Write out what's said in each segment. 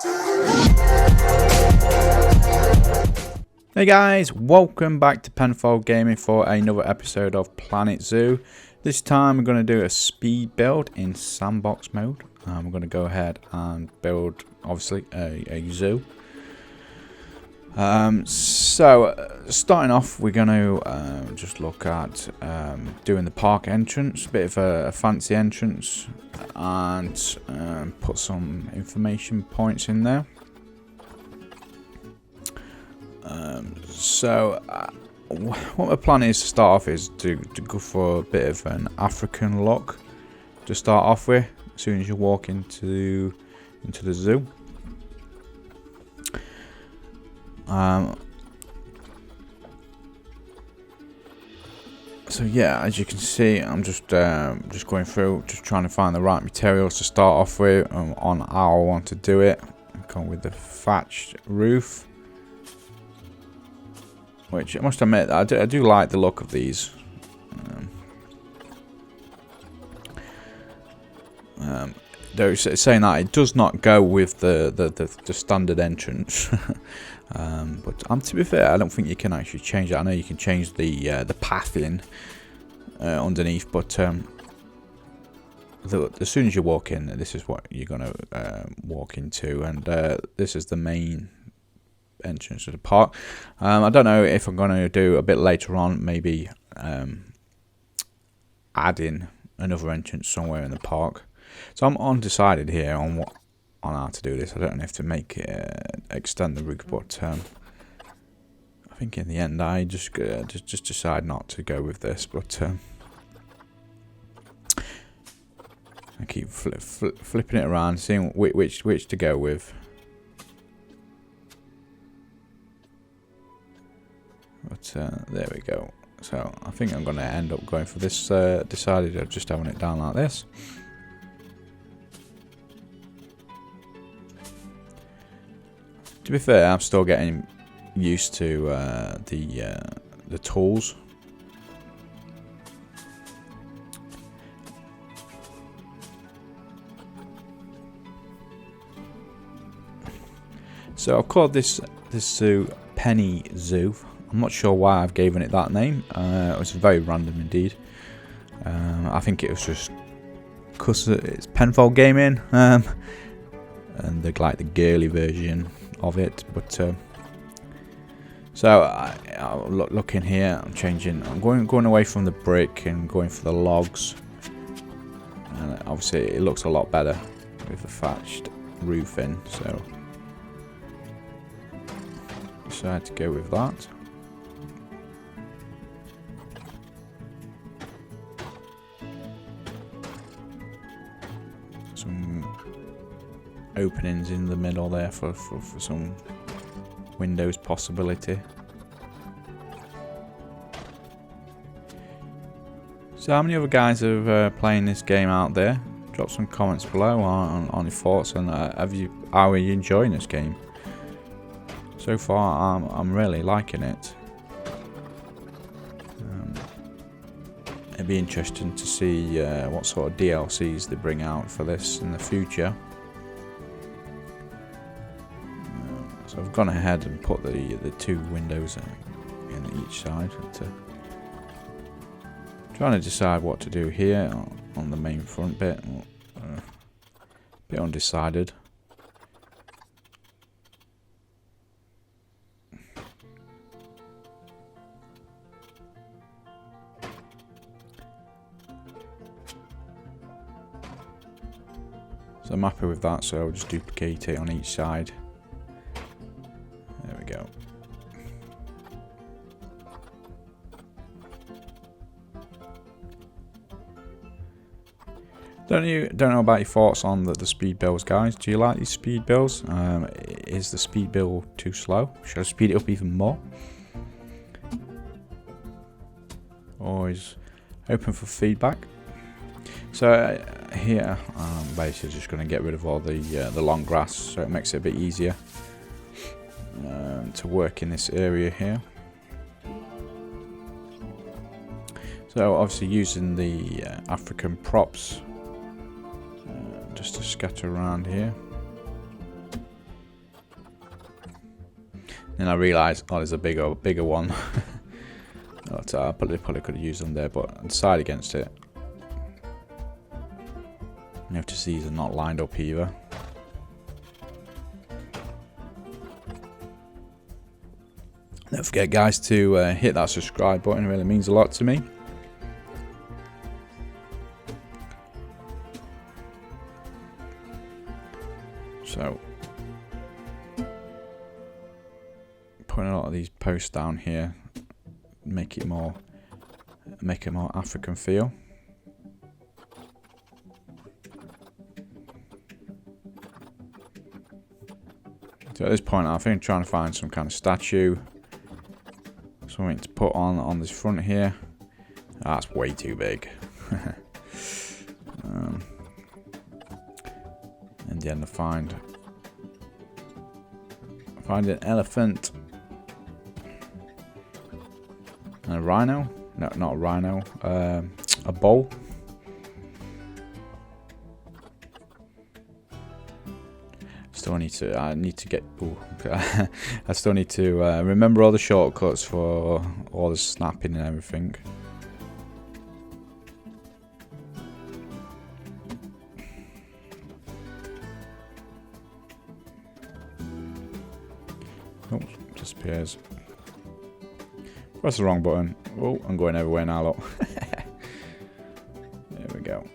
Hey guys, welcome back to Penfold Gaming for another episode of Planet Zoo. This time we're going to do a speed build in Sandbox Mode. We're going to go ahead and build, obviously, a zoo. Starting off, we're going to just look at doing the park entrance, a bit of a fancy entrance, and put some information points in there. What my plan is to start off is to go for a bit of an African look to start off with as soon as you walk into the zoo. So yeah, as you can see, I'm just going through, just trying to find the right materials to start off with on how I want to do it. I'm going with the thatched roof, which I must admit, I do like the look of these. Though saying that, it does not go with the standard entrance. But to be fair, I don't think you can actually change it. I know you can change the pathing underneath, but as soon as you walk in, this is what you're gonna walk into, and this is the main entrance to the park. I don't know if I'm going to do a bit later on, maybe add in another entrance somewhere in the park. So I'm undecided here on how to do this. I don't know if to make it extend the roof, but I think in the end I just decide not to go with this. But I keep flipping it around, seeing which to go with. But there we go. So I think I'm going to end up going for this. Decided of just having it down like this. To be fair, I'm still getting used to the tools. So I've called this zoo Penny Zoo. I'm not sure why I've given it that name. It was very random indeed. I think it was just because it's Penfold Gaming, and they're like the girly version of it. But so looking here, I'm changing. I'm going away from the brick and going for the logs. And obviously, it looks a lot better with the thatched roofing. So decided to go with that. Some openings in the middle there for some windows possibility. So how many other guys are playing this game out there? Drop some comments below on your thoughts, and how are you enjoying this game? So far I'm really liking it. It'd be interesting to see what sort of DLCs they bring out for this in the future. So I've gone ahead and put the two windows in each side. Trying to decide what to do here on the main front bit. A bit undecided. So I'm happy with that, so I'll just duplicate it on each side. There we go. Don't know about your thoughts on the speed builds, guys. Do you like these speed builds? Is the speed build too slow? Should I speed it up even more? Always open for feedback. So here I'm basically just going to get rid of all the long grass, so it makes it a bit easier to work in this area here. So obviously using the African props just to scatter around here. Then I realised, oh, there's a bigger one. I probably could have used them there, but I decided against it. You have to see these are not lined up either. Don't forget, guys, to hit that subscribe button. It really means a lot to me. So, putting a lot of these posts down here, make it more African feel. So at this point, I think I'm trying to find some kind of statue, something to put on this front here. That's way too big. In the end, I find an elephant and a rhino. No, not a rhino. A bull. I need to get. Ooh, I still need to remember all the shortcuts for all the snapping and everything. Oh, disappears. Press the wrong button. Oh, I'm going everywhere now, look. There we go.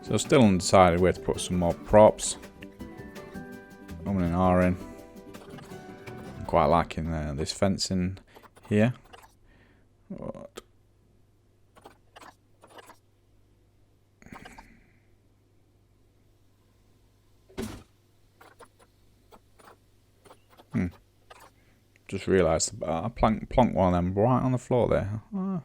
So still undecided where to put some more props. I'm in R in. I'm quite liking this fencing here. But just realised I plonked one of them right on the floor there. Oh.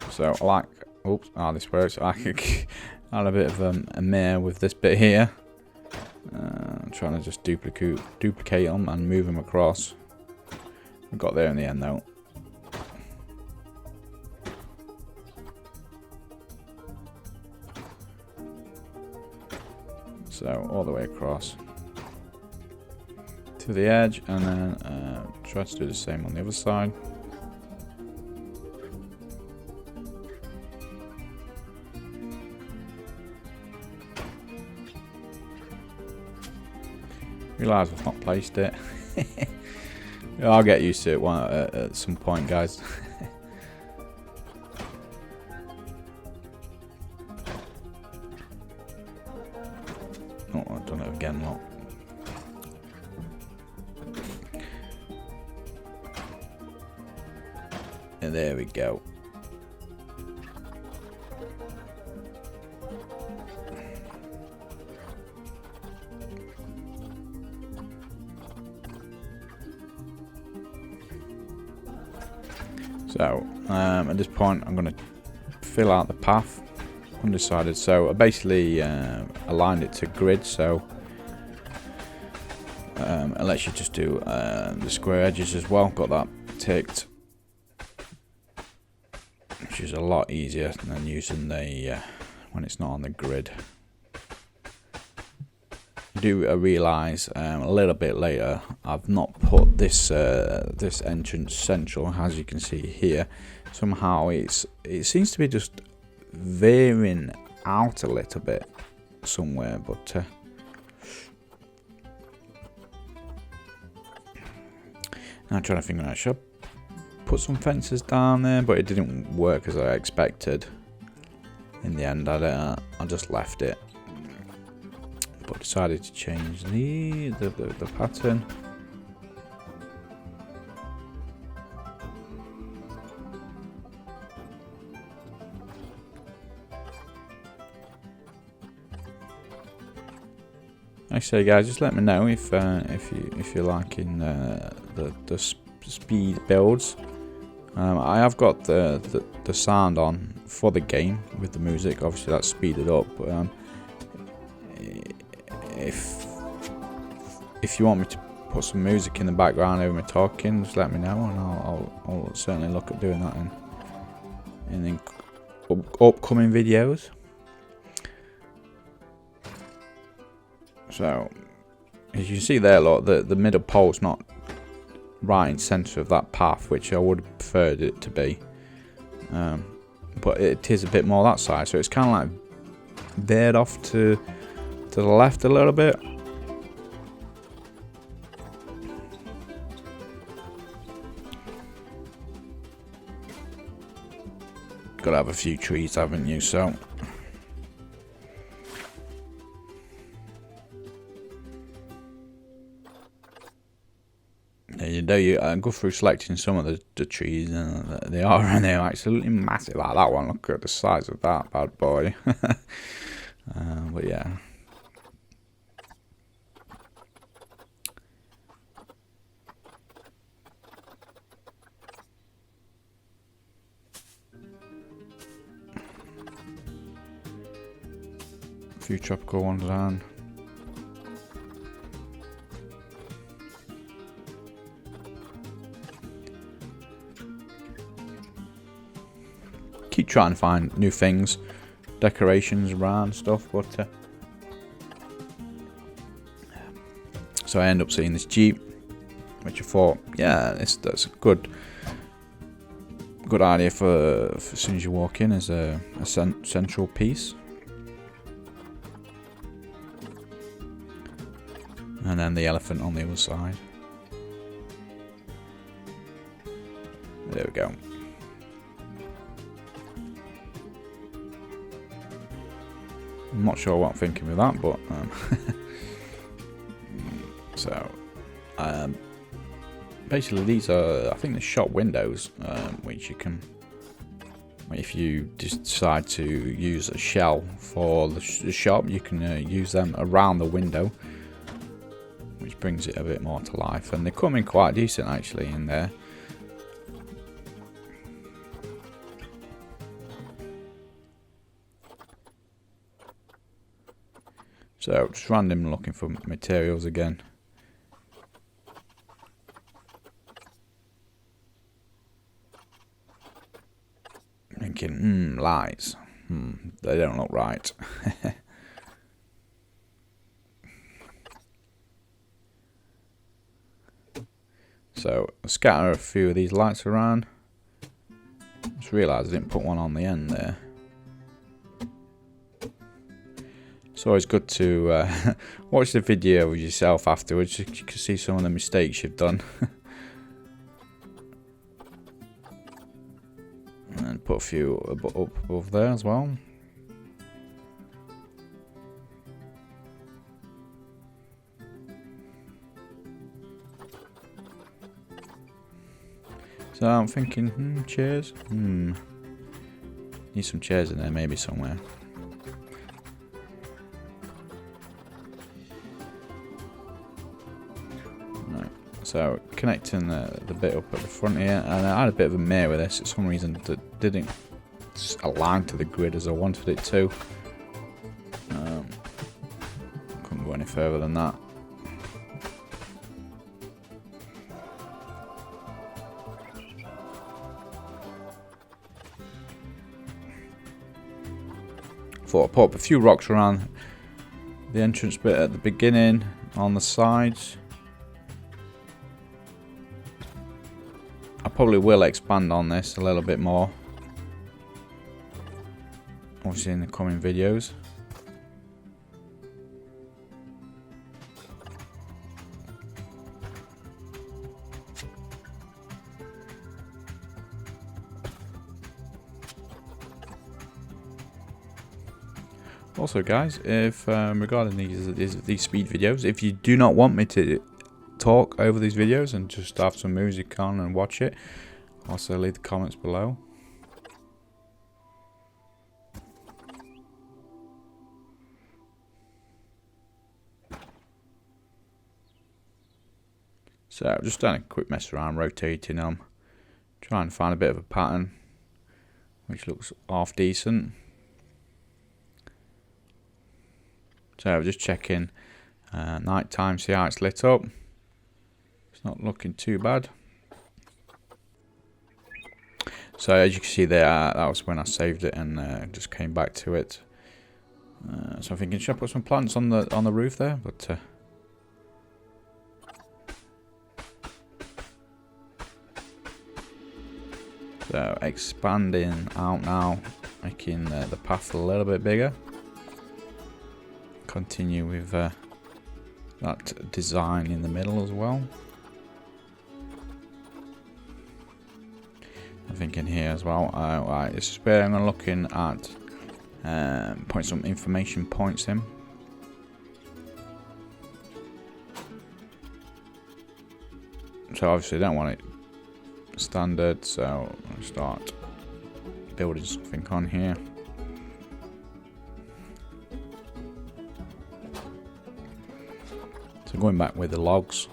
So I like, oops, this works. I could add a bit of a mare with this bit here. I'm trying to just duplicate them and move them across. We got there in the end though. So all the way across to the edge, and then try to do the same on the other side. Realise I've not placed it. I'll get used to it at some point, guys. Oh, I've done it again, look. And there we go. So, at this point, I'm going to fill out the path. Undecided. So, I basically aligned it to grid. So, it lets you just do the square edges as well. Got that ticked, which is a lot easier than using the when it's not on the grid. I do realise a little bit later I've not put this this entrance central, as you can see here. Somehow it seems to be just veering out a little bit somewhere, but I'm trying to think out. Should I put some fences down there? But it didn't work as I expected. In the end, I just left it. But decided to change the pattern. Like I say, guys, just let me know if you're liking the speed builds. I have got the sound on for the game with the music. Obviously, that's speeded up. But, if you want me to put some music in the background over me talking, just let me know, and I'll certainly look at doing that in upcoming videos. So, as you see there, look, the middle pole's not right in centre of that path, which I would have preferred it to be. But it is a bit more that side, so it's kind of like veered off to the left a little bit. Gotta have a few trees, haven't you? So you know, you go through selecting some of the trees, and they're absolutely massive. Like that one, look at the size of that bad boy. But yeah. A few tropical ones down. Keep trying to find new things, decorations around stuff, but so I end up seeing this Jeep, which I thought, yeah, that's a good idea for as soon as you walk in as a central piece. And then the elephant on the other side. There we go. I'm not sure what I'm thinking with that, but so basically these are, I think, the shop windows, which you can, if you decide to use a shell for the shop, you can use them around the window, which brings it a bit more to life, and they come in quite decent actually in there. So just random looking for materials again. Thinking, lights. They don't look right. So I'll scatter a few of these lights around. Just realised I didn't put one on the end there. It's always good to watch the video with yourself afterwards. You can see some of the mistakes you've done. And put a few up above there as well. So I'm thinking, chairs? Need some chairs in there maybe somewhere. So connecting the bit up at the front here, and I had a bit of a mare with this. For some reason that didn't align to the grid as I wanted it to. Couldn't go any further than that. Thought I'd put up a few rocks around the entrance bit at the beginning, on the sides. I probably will expand on this a little bit more, obviously in the coming videos. Also guys, if regarding these speed videos, if you do not want me to talk over these videos and just have some music on and watch it, also leave the comments below. So I've just done a quick mess around, rotating them, trying to find a bit of a pattern which looks half decent. So just checking night time, see how it's lit up. not looking too bad. So as you can see there, that was when I saved it and just came back to it. So I'm thinking, should I put some plants on the roof there? But so expanding out now, making the path a little bit bigger. Continue with that design in the middle as well. I'm thinking here as well. Right, this is where I'm looking at putting some information points in. So obviously I don't want it standard, so I'll start building something on here. So going back with the logs.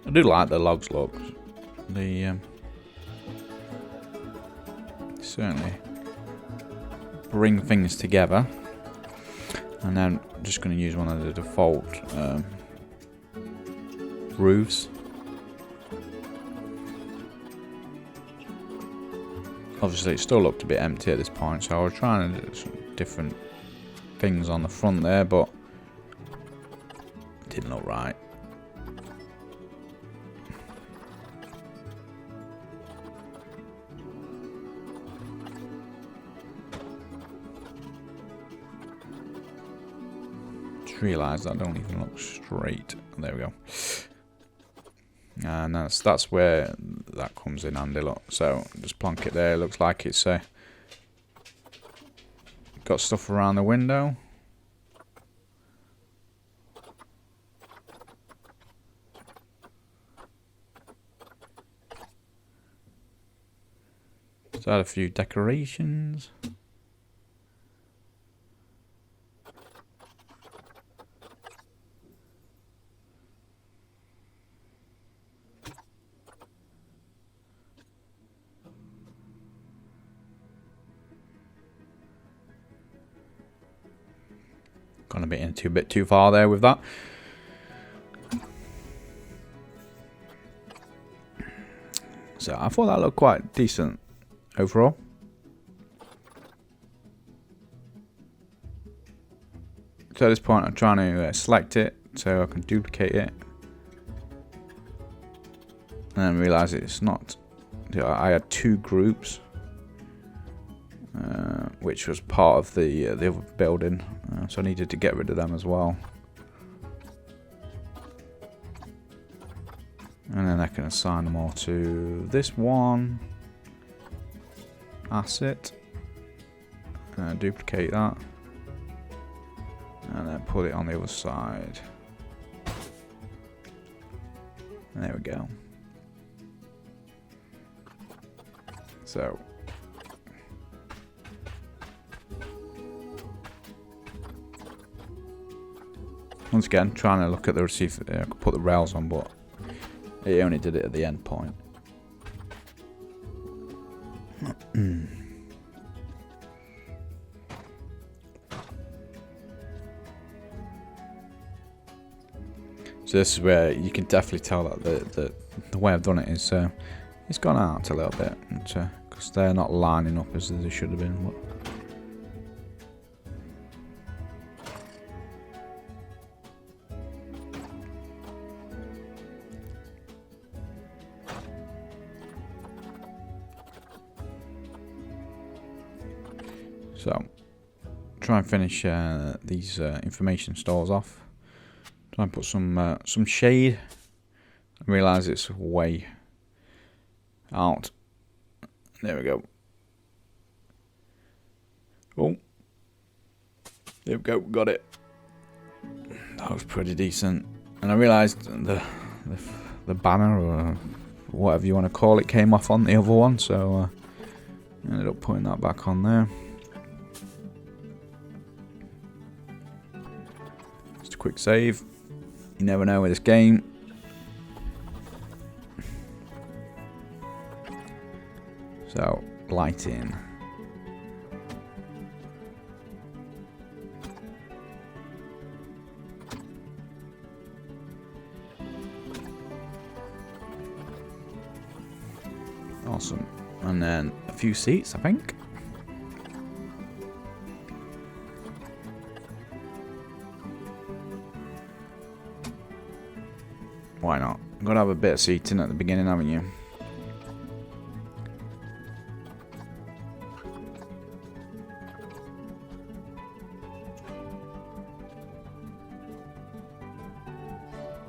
I do like the logs look. They certainly bring things together. And then I'm just going to use one of the default roofs. Obviously it still looked a bit empty at this point, so I was trying to do some different things on the front there, but it didn't look right. Just realised that don't even look straight. There we go. And that's where that comes in handy, look. So just plonk it there. It looks like it's got stuff around the window. Just add a few decorations. Gone a bit too far there with that. So I thought that looked quite decent overall. So at this point I'm trying to select it so I can duplicate it. And then realise it's not. I had two groups. Which was part of the other building, so I needed to get rid of them as well. And then I can assign them all to this one asset, duplicate that, and then put it on the other side. And there we go. So once again, trying to look at the receiver, I could put the rails on, but it only did it at the end point. So this is where you can definitely tell that the way I've done it is it's gone out a little bit, because they're not lining up as they should have been. But so, try and finish these information stores off. Try and put some shade. I realise it's way out. There we go. Oh, there we go. Got it. That was pretty decent. And I realised the banner or whatever you want to call it came off on the other one, so I ended up putting that back on there. Quick save. You never know with this game. So, lighting. Awesome. And then a few seats, I think. Why not? You've got to have a bit of seating at the beginning, haven't you?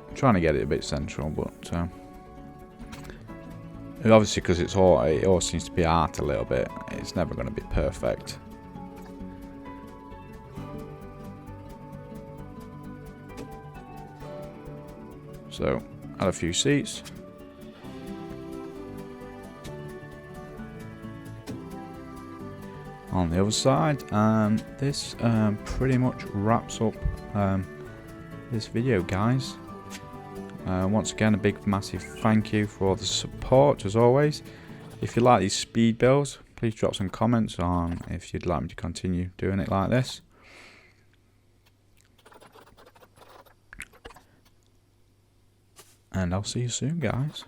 I'm trying to get it a bit central, but obviously because it all seems to be art a little bit. It's never going to be perfect. So, add a few seats. On the other side, and this pretty much wraps up this video, guys. Once again, a big massive thank you for all the support as always. If you like these speed builds, please drop some comments on if you'd like me to continue doing it like this. And I'll see you soon, guys.